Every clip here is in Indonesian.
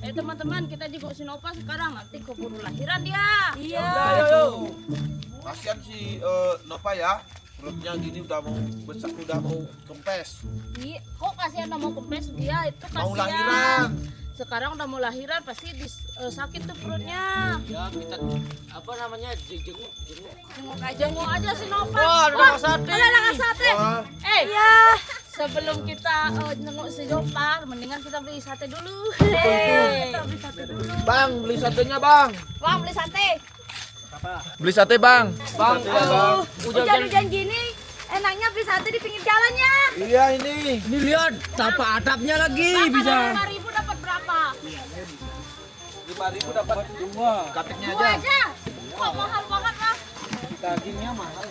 Teman-teman, kita jenguk si Nova sekarang, nanti keburu lahiran dia. Iya. Kasihan si Nova ya. Perutnya gini udah mau besar, udah mau kempes. Iya, kok kasihan udah mau kempes dia itu kasihan. Mau lahiran. Sekarang udah mau lahiran pasti sakit tuh perutnya. Ya kita apa namanya jenguk. Jenguk aja si Nova. Wah, ada makan sate. Ada makan sate. Wah. Ya. Sebelum kita jenguk si Nova, mendingan kita beli sate dulu. Kita beli sate dulu. Bang, beli satenya bang. Bang, beli sate. Beli sate bang. Bang, Hujan-hujan gini, enaknya beli sate di pinggir jalannya. Iya ini. ini lihat tapa atapnya lagi Bang, bisa. kalau 5.000 dapat berapa? 5.000 dapat 2. Katiknya Dua aja. aja. Kok mahal banget lah? Dagingnya mahal.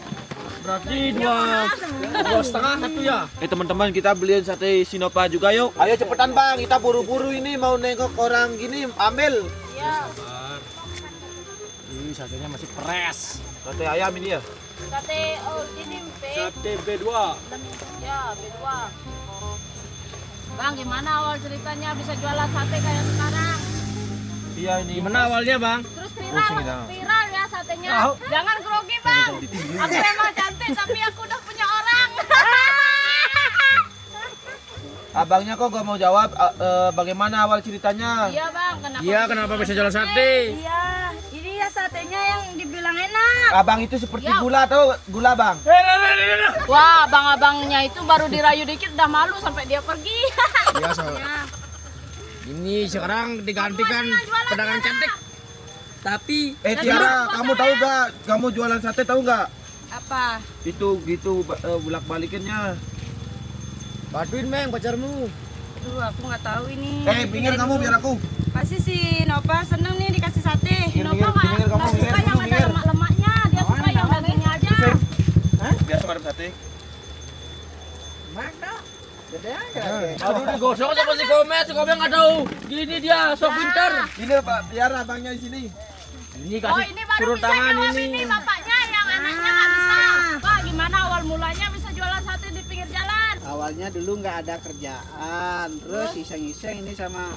Berarti dua setengah satu ya. Teman-teman, kita beliin sate Sinova juga yuk. Ayo cepetan bang, kita buru-buru ini mau nengok orang gini ambil. Iya. Ini satenya masih fresh. Sate ayam ini ya. Sate ini B. Sate B2. Ya, B2. Bang, gimana awal ceritanya bisa jualan sate kayak sekarang? Iya ini. Gimana awalnya, Bang? Terus Pusing kita. viral ya satenya. Tahu. Jangan grogi, Bang. Aku memang cantik tapi aku udah punya orang. Abangnya kok gak mau jawab bagaimana awal ceritanya? Iya, Bang. Kenapa bisa jualan sate? Iya, ini ya satenya yang dibilang enak. Abang itu seperti Ya. gula atau gula bang? Wah, abang-abangnya itu baru dirayu dikit udah malu sampai dia pergi. Iya, Ya. Ini sekarang digantikan pedagang cantik. Tapi Tiara, kamu tahu gak? Kamu jualan sate tahu gak? Apa? Itu gitu bulak balikinnya. bantuin Meng pacarmu. Aduh, aku nggak tahu ini. Minggir kamu biar aku. Pasti si Nova seneng nih dikasih sate. Si Minggir, Nova minggir, kamu, nggak suka minggir, yang kamu, ada minggir. lemak-lemaknya. Dia suka yang dagingnya aja. Biar sama sate. Aduh digosok sama si Komeng nggak tahu. Gini dia sok pintar. Ini Pak, Tiara abangnya di sini. Ini Oh, kasih ini baru turun bisa tangan jawab ini. bapaknya yang anaknya nggak bisa. Pak, gimana awal mulanya bisa jualan sate di pinggir jalan? Awalnya dulu nggak ada kerjaan, terus iseng-iseng ini sama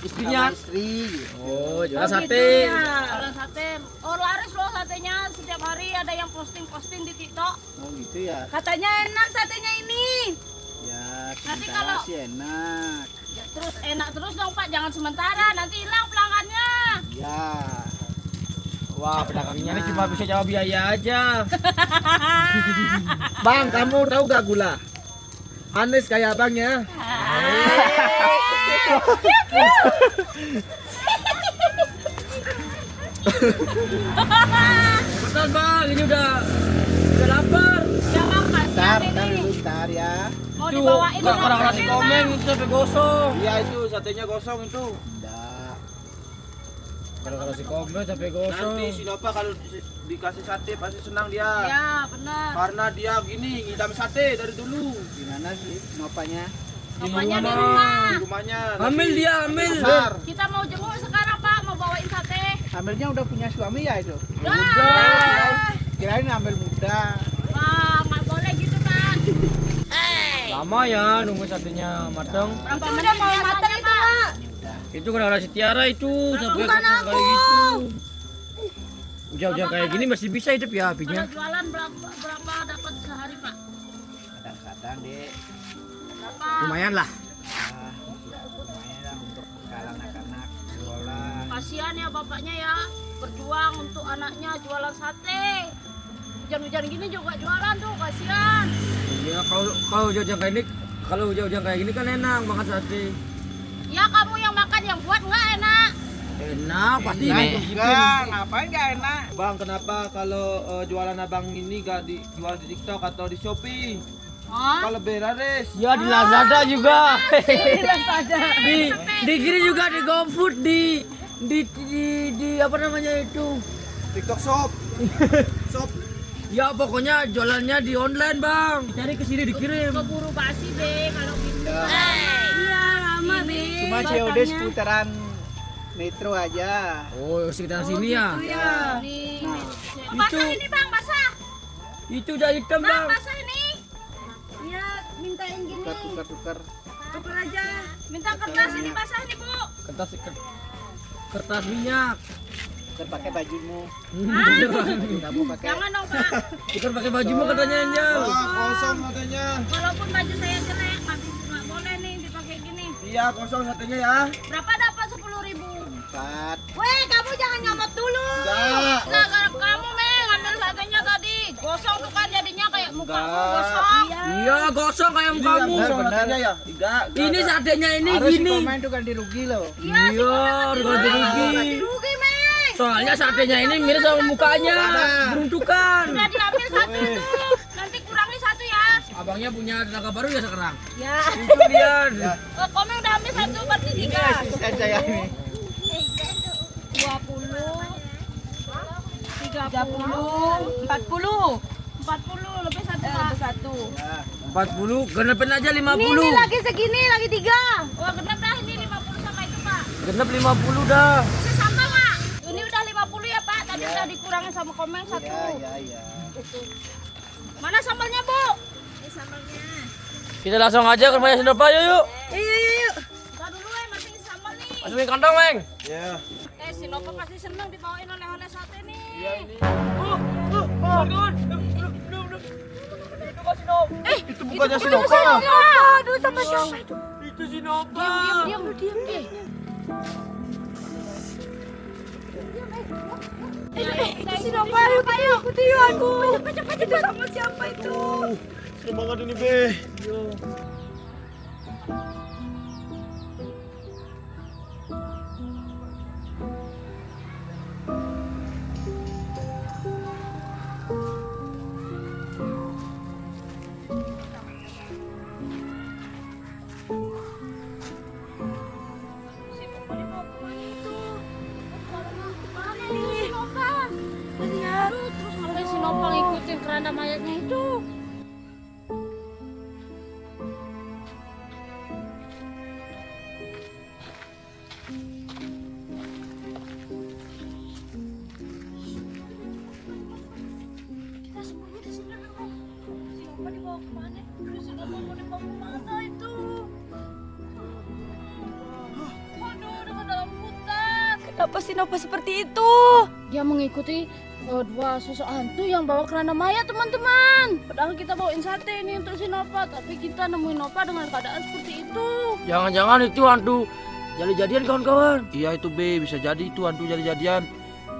Istrinya. sama istri. Gitu. Oh, jualan Oh, sate. gitu ya. Jualan sate. Oh, laris loh satenya. Setiap hari ada yang posting di TikTok. Oh gitu ya. Katanya enak satenya ini. Ya Nanti sementara kalau- sih enak. Ya, terus enak terus dong Pak, jangan sementara, nanti hilang pelanggannya. Ya. Wah, pedagangnya ini cuma bisa jawab biaya aja. Bang, kamu tahu gak gula? Manis kayak abangnya. Betul Bang, ini udah lapar. Ya Bang, Ntar, kasihan ntar ini. dulu, ntar ya. Mau dibawain Nggak orang-orang si mobil, Komeng Bang. itu sampai gosong. Iya itu satenya kosong itu. Udah. Orang-orang si Komeng sampai gosong. Nanti si Nova kalau dikasih sate pasti senang dia. Ya, benar. Karena dia gini ngidam sate dari dulu Gimana sih nopanya? Bapaknya di rumah. di rumahnya. Ambil dia, ambil. Besar. Kita mau jenguk sekarang Pak, mau bawain sate. Hamilnya udah punya suami ya itu? Wah, Kirain ambil muda. Bang, nggak boleh gitu Bang. Lama ya nunggu satenya matang. Berapa menit mau matang itu Pak? Itu kadang-kadang si Tiara itu sampai Bukan gosong aku. kayak gitu. Hujan-hujan kayak gini masih bisa hidup ya apinya. Kalau jualan berapa dapat sehari Pak? Kadang-kadang deh. Berapa? Lumayan lah. Ah, lumayan lah untuk bekal anak-anak sekolah. Kasihan ya bapaknya ya, berjuang untuk anaknya jualan sate. Hujan-hujan gini juga jualan tuh, kasihan. Ya kalau hujan-hujan kayak ini, kalau hujan-hujan kayak gini kan enak makan sate. Ya kamu yang makan yang buat nggak enak. Enak pasti Enak ini. juga, ngapain gak enak? Bang, kenapa kalau jualan abang ini gak dijual di TikTok atau di Shopee? Hah? Kalau lebih laris. Ya di Lazada juga. Tidak saja. di kiri juga di GoFood di apa namanya itu. TikTok shop. Shop. Ya pokoknya jualannya di online bang. Cari ke sini dikirim. Keburu basi deh kalau gitu. Iya lama deh. Cuma COD seputaran metro aja. Oh sekitar sini ya. Iya. Basah ini bang, basah. Itu udah hitam Bang, bang. basah ini. Iya, mintain gini. Tukar. Tukar aja. Minta kertas ini basah nih bu. kertas minyak. Terpakai bajumu. Ah, Kamu pakai. jangan dong Pak. Tukar pakai bajumu katanya Angel. Kosong katanya. Walaupun baju saya jelek, nggak boleh nih dipakai gini. Iya, kosong satenya ya. Berapa dapat 10.000? 4. Weh, kamu jangan ngamot dulu. Enggak. Gara-gara kamu ngambil satenya tadi. Gosong tuh kan jadinya kayak muka Enggak. gosong. Iya, gosong kayak Ini kamu. yang kosong benar. satenya ya. Enggak. Ini satenya ini Harus gini. komen tuh ganti rugi loh. Iya, Iya, ganti rugi. rugi Meng. Soalnya satenya ini mirip sama mukanya. Beruntukan. Udah diambil satu tuh. Nanti kurangi satu ya. Abangnya punya tenaga baru ya sekarang. Ya. Itu dia. Komeng udah ambil satu, berarti 3. Asisten saya ini. 20, 30, 40. 40 lebih satu Pak. Satu. 40, genepin aja 50. Ini lagi segini, lagi 3. Wah, genep dah ini 50 sama itu Pak. Genep 50 dah. Bisa sama Pak. Ini udah 50 ya Pak. Tadi udah dikurangi sama Komeng satu. Ya. Mana sambalnya Bu? Ini sambalnya. Kita langsung aja ke rumahnya Sinopa yuk. Yuk. Kita dulu masih sambal nih. Masukin kantong, Meng. Ya. Si Nova pasti senang dibawain oleh-oleh sate nih. Iya ini. Itu bukannya si Nova. Aduh, sama siapa itu? Itu Sinopa. Diam. Itu si Nova, ayo ikuti aku. Cepet itu sama siapa itu? Serem banget ini, Be. Terus ngapain si Nova ngikutin keranda mayatnya itu? Kita sembunyi di sini dulu. Si Nova dibawa kemana? Si Nova mau dibawa kemana itu? Waduh, dengan dalam hutan. Kenapa si Nova seperti itu? Dia mengikuti dua sosok hantu yang bawa keranda mayat teman-teman. Padahal kita bawain sate ini untuk si Nova, tapi kita nemuin Nova dengan keadaan seperti itu. Jangan-jangan itu hantu jadi-jadian kawan-kawan. Iya itu, Be, bisa jadi itu hantu jadi-jadian.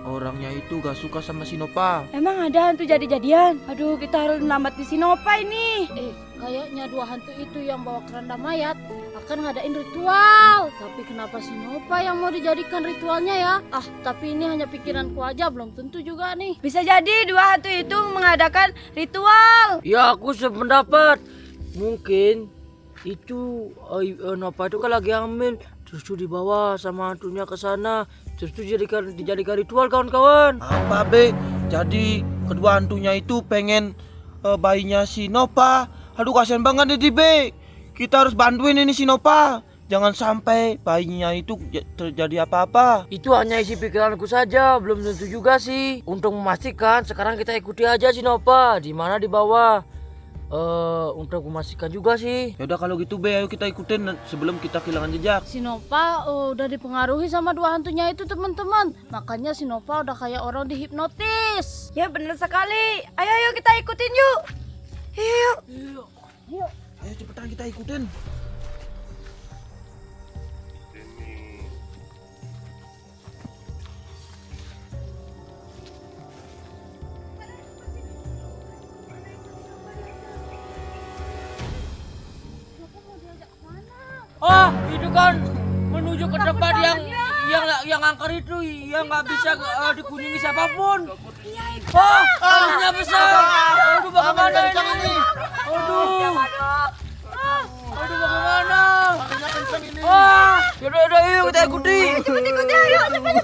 Orangnya itu gak suka sama si Nova. Emang ada hantu jadi-jadian? Aduh, kita harus menyelamatkan si Nova ini. Kayaknya dua hantu itu yang bawa keranda mayat akan ngadain ritual. Tapi kenapa si Nova yang mau dijadikan ritualnya ya? Tapi ini hanya pikiranku aja, belum tentu juga nih. Bisa jadi dua hantu itu mengadakan ritual. Ya aku sependapat. Mungkin itu Nova itu kan lagi hamil. Terus tuh dibawa sama hantunya ke sana. Terus tuh dijadikan ritual kawan-kawan. Apa, Be? Jadi kedua hantunya itu pengen bayinya si Nova. Aduh, kasihan banget nih, Be. Kita harus bantuin ini si Nova. Jangan sampai bayinya itu terjadi apa-apa. Itu hanya isi pikiranku saja, belum tentu juga sih. Untuk memastikan, sekarang kita ikuti aja si Nova. Di mana di bawah. Untuk memastikan juga sih. Yaudah kalau gitu, Be, ayo kita ikutin sebelum kita kehilangan jejak. Si Nova udah dipengaruhi sama dua hantunya itu teman-teman. Makanya si Nova udah kayak orang dihipnotis. Ya benar sekali. Ayo kita ikutin yuk. Yuk. Ayo cepetan kita ikutin. Itu kan menuju ke tempat yang angker itu yang nggak bisa dikunjungi siapapun. Alunya besar. Aduh, bagaimana ini? Aduh, bagaimana? Yaudah, yuk kita ikuti. Ikuti ayo cepet.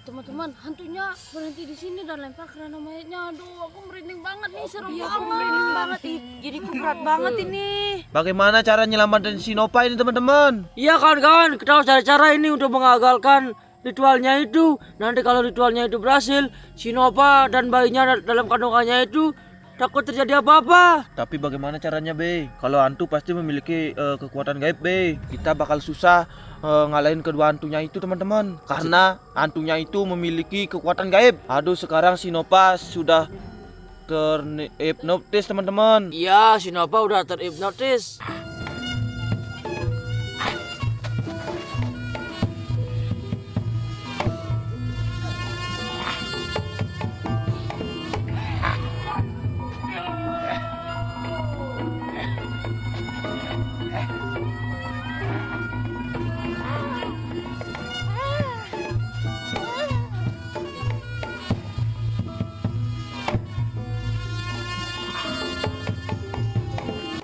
Teman-teman, hantunya berhenti di sini dan lempar keranda mayatnya. Aduh, aku merinding banget nih, serem Iya, banget. aku merinding banget. Jadi aku berat banget ini. Bagaimana cara nyelamatin si Nopa ini teman-teman? Iya kawan-kawan, kita harus cari cara ini untuk mengagalkan ritualnya itu. Nanti kalau ritualnya itu berhasil, si Nova dan bayinya dalam kandungannya itu takut terjadi apa-apa. Tapi bagaimana caranya Be? Kalau hantu pasti memiliki kekuatan gaib Be. Kita bakal susah ngalahin kedua hantunya itu teman-teman. Karena hantunya itu memiliki kekuatan gaib. Aduh sekarang si Nova sudah terhipnotis teman-teman. Iya, si Nova udah terhipnotis.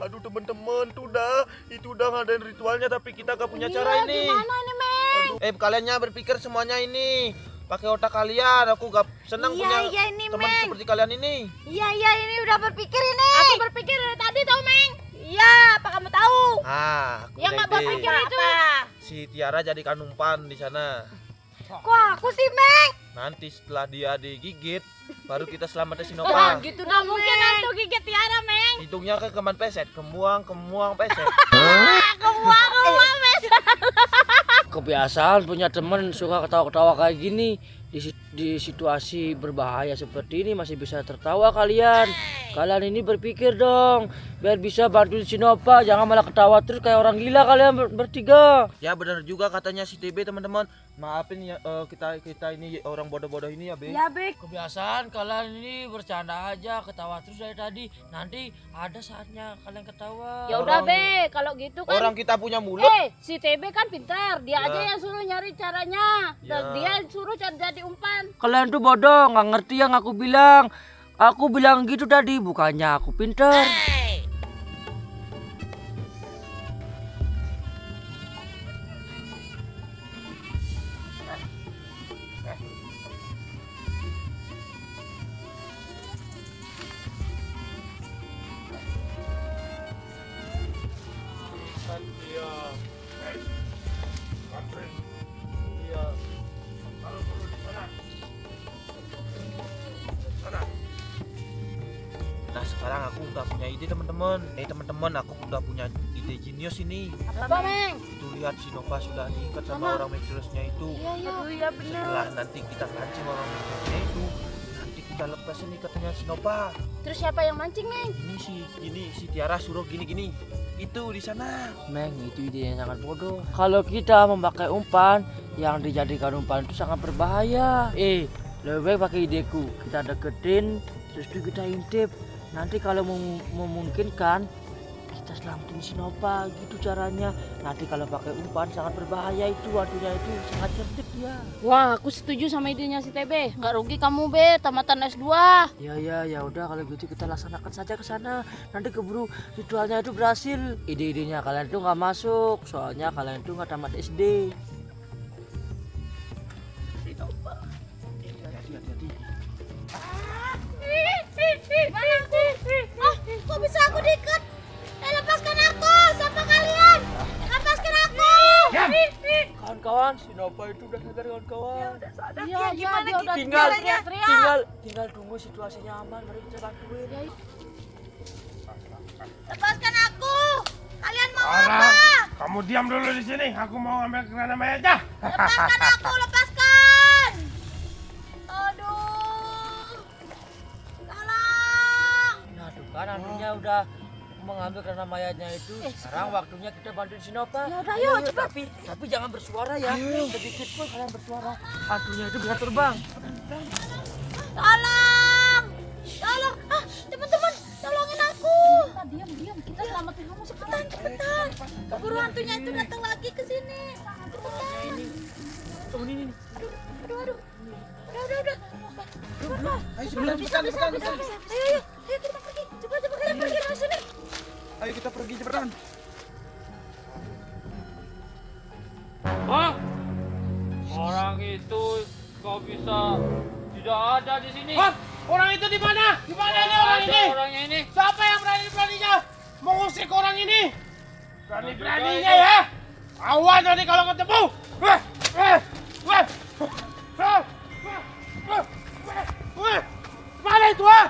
Aduh teman-teman, itu udah ngadain ritualnya tapi kita gak punya cara ini. Gimana ini, Meng? Kaliannya berpikir semuanya ini pakai otak kalian. Aku gak senang punya ini, teman seperti kalian ini. Iya, ini udah berpikir ini. Aku berpikir dari tadi tau, Meng. Iya, apa kamu tahu? Aku Yang udah gak ide. berpikir itu. Si Tiara jadikan umpan di sana. Kok aku sih, Meng? Nanti setelah dia digigit, baru kita selamatin si Wah, Nova. gitu nggak mungkin hantu gigit Tiara, Meng. Hidungnya ke keman peset, kemuang peset. Kebiasaan punya temen suka ketawa-ketawa kayak gini. Di situasi berbahaya seperti ini masih bisa tertawa kalian. Kalian ini berpikir dong, biar bisa bantuin si Nova. Jangan malah ketawa terus kayak orang gila kalian bertiga. Ya benar juga katanya si TB teman-teman. Maafin ya kita ini orang bodoh-bodoh ini ya Be. Ya, Bek. Kebiasaan kalian ini bercanda aja, ketawa terus dari tadi. Nanti ada saatnya kalian ketawa. Ya udah, Be, kalau gitu kan. Orang kita punya mulut. Si TB kan pintar, dia Ya. aja yang suruh nyari caranya. Dan Ya. dia yang suruh jadi umpan. Kalian tuh bodoh, nggak ngerti yang aku bilang. Aku bilang gitu tadi, bukannya aku pintar. Nah sekarang aku udah punya ide teman-teman. Teman-teman, aku udah punya ide jenius ini. Apa, Meng? Itu lihat si Nova sudah diikat sama orang misteriusnya itu. Iya. Aduh, iya bener. Setelah nanti kita pancing orang misteriusnya itu, nanti kita lepasin ikatnya si Nova. Terus siapa yang mancing, Meng? Ini si Tiara suruh gini. Itu di sana. Meng, itu ide yang sangat bodoh. Kalau kita memakai umpan, yang dijadikan umpan itu sangat berbahaya. Lebih baik pakai ideku. Kita deketin, terus itu kita intip. Nanti kalau memungkinkan, kita selamatin si Nova. Gitu caranya. Nanti kalau pakai umpan sangat berbahaya itu. Hantunya itu sangat cerdik dia. Wah, aku setuju sama idenya si TB. Nggak rugi kamu, Be, tamatan S2. Ya udah kalau gitu kita laksanakan saja ke sana. Nanti keburu ritualnya itu berhasil. Ide-idenya kalian itu nggak masuk. Soalnya kalian itu nggak tamat SD. Kok bisa aku diikat? Lepaskan aku! Siapa kalian? Lepaskan aku! Kawan-kawan, si Nova itu udah sadar kawan-kawan. Iya, gimana dia udah Tinggal teriak-teriak. tinggal tunggu situasinya aman baru kita bantuin. Lepaskan aku! Kalian mau Orang, apa? kamu diam dulu di sini. Aku mau ambil keranda mayatnya. Lepaskan aku! Lepaskan! Aduh! Tolong! Nah tuh kan hantunya udah mengambil karena mayatnya itu. Sekarang waktunya kita bantuin si Nova. Ya udah, yuk, cepat. Tapi jangan bersuara ya. Sedikit pun kalian bersuara, hantunya itu bisa terbang. Tolong! Tolong! Teman-teman, tolongin aku! Diam, kita selamatin kamu Cepetan! Keburu hantunya itu datang lagi ke sini. Cepetan! Oh ini. Aduh. Udah. Ayo cepetan. Ayo, kita pergi. Cepat kita pergi dari sini. Ayo kita pergi cepetan. Oh, orang itu kau bisa tidak ada di sini. Hop, orang itu di mana? Di mana ini orang Ada ini? orangnya ini. Siapa yang berani-beraninya mengusik orang ini? Berani-beraninya Berani. ya? Awas nanti kalau ketemu. Mana itu ah?